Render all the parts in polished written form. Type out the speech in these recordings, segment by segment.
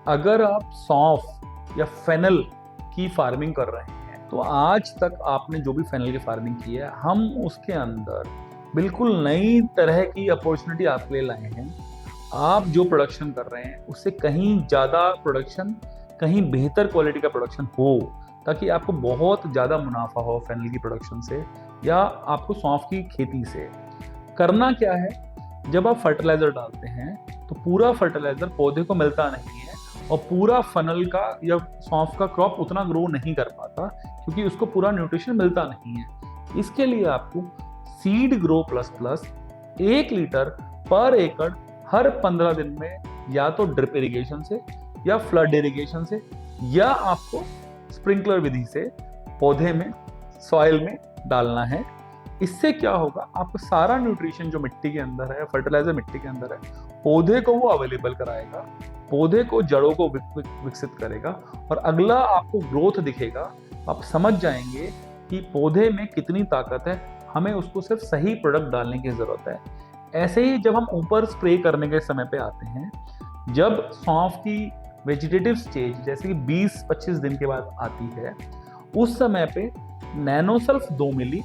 अगर आप सौंफ या फेनल की फार्मिंग कर रहे हैं तो आज तक आपने जो भी फेनल की फार्मिंग की है, हम उसके अंदर बिल्कुल नई तरह की अपॉर्चुनिटी आपके लिए लाए हैं। आप जो प्रोडक्शन कर रहे हैं उससे कहीं ज़्यादा प्रोडक्शन, कहीं बेहतर क्वालिटी का प्रोडक्शन हो, ताकि आपको बहुत ज़्यादा मुनाफा हो फेनल की प्रोडक्शन से या आपको सौंफ की खेती से। करना क्या है, जब आप फर्टिलाइजर डालते हैं तो पूरा फर्टिलाइजर पौधे को मिलता नहीं है और पूरा फनल का या सौंफ का क्रॉप उतना ग्रो नहीं कर पाता, क्योंकि उसको पूरा न्यूट्रिशन मिलता नहीं है। इसके लिए आपको seed grow plus plus 1 litre पर एकड़ हर 15 दिन में या तो ड्रिप इरिगेशन से या फ्लड इरिगेशन से या आपको स्प्रिंकलर विधि से पौधे में, सॉइल में डालना है। इससे क्या होगा, आपको सारा न्यूट्रिशन जो मिट्टी के अंदर है, फर्टिलाइजर मिट्टी के अंदर है, पौधे को वो अवेलेबल कराएगा, पौधे को, जड़ों को विकसित करेगा और अगला आपको ग्रोथ दिखेगा। आप समझ जाएंगे कि पौधे में कितनी ताकत है, हमें उसको सिर्फ सही प्रोडक्ट डालने की जरूरत है। ऐसे ही जब हम ऊपर स्प्रे करने के समय पे आते हैं, जब सौंफ की वेजिटेटिव स्टेज जैसे कि 20-25 दिन के बाद आती है, उस समय पे नैनोसल्फ 2 मिली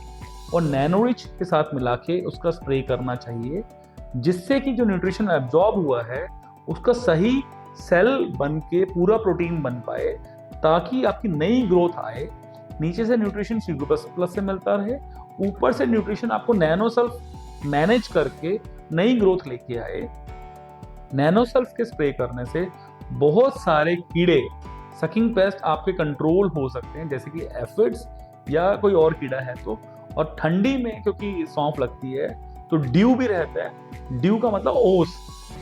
और नैनोरिच के साथ मिला के उसका स्प्रे करना चाहिए, जिससे कि जो न्यूट्रिशन एब्जॉर्ब हुआ है उसका सही सेल बन के पूरा प्रोटीन बन पाए, ताकि आपकी नई ग्रोथ आए। नीचे से न्यूट्रिशन सीड प्लस से मिलता रहे, ऊपर से न्यूट्रिशन आपको नैनोसल्फ मैनेज करके नई ग्रोथ लेके आए। नैनोसल्फ के स्प्रे करने से बहुत सारे कीड़े, सकिंग पेस्ट आपके कंट्रोल हो सकते हैं, जैसे कि एफिड्स या कोई और कीड़ा है तो। और ठंडी में क्योंकि सौंफ लगती है तो ड्यू भी रहता है, ड्यू का मतलब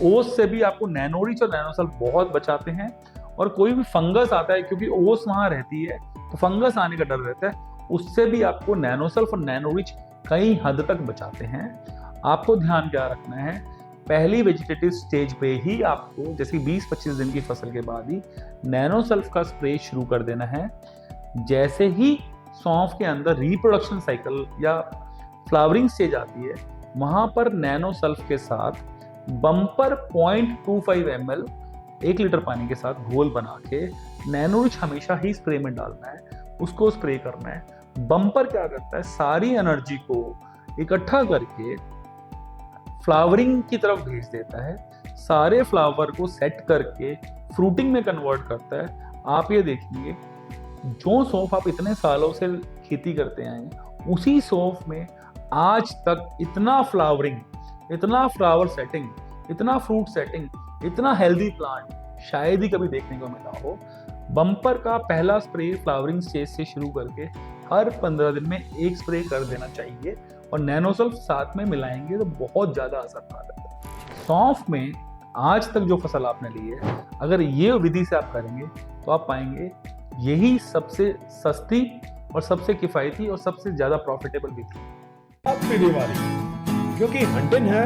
ओस से भी आपको नैनोरिच और नैनोसल्फ बहुत बचाते हैं। और कोई भी फंगस आता है, क्योंकि ओस वहां रहती है तो फंगस आने का डर रहता है, उससे भी आपको नैनोसल्फ और नैनोरिच कई हद तक बचाते हैं। आपको ध्यान क्या रखना है, पहली वेजिटेटिव स्टेज पे ही आपको, जैसे 20-25 दिन की फसल के बाद ही नैनोसल्फ का स्प्रे शुरू कर देना है। जैसे ही सौंफ के अंदर रिप्रोडक्शन साइकिल या फ्लावरिंग स्टेज आती है, वहां पर नैनोसल्फ के साथ बम्पर 0.25 ml 1 लीटर पानी के साथ घोल बना के नैनोरिच हमेशा ही स्प्रे में डालना है, उसको स्प्रे करना है। बम्पर क्या करता है, सारी एनर्जी को इकट्ठा करके फ्लावरिंग की तरफ भेज देता है, सारे फ्लावर को सेट करके फ्रूटिंग में कन्वर्ट करता है। आप ये देखिए, जो सौंफ आप इतने सालों से खेती करते आए हैं, उसी सौंफ में आज तक इतना फ्लावरिंग, इतना फ्लावर सेटिंग, इतना फ्रूट सेटिंग, इतना हेल्दी प्लांट शायद ही कभी देखने को मिला हो। बम्पर का पहला स्प्रे फ्लावरिंग स्टेज से शुरू करके हर 15 दिन में 1 स्प्रे कर देना चाहिए और नैनोसल्फ साथ में मिलाएंगे तो बहुत ज़्यादा असरदार है। सौंफ में आज तक जो फसल आपने ली है, अगर ये विधि से आप करेंगे तो आप पाएंगे यही सबसे सस्ती और सबसे किफ़ायती और सबसे ज़्यादा प्रॉफिटेबल विधि है। हैप्पी दिवाली, क्योंकि हंटिन है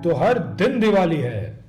तो हर दिन दिवाली है।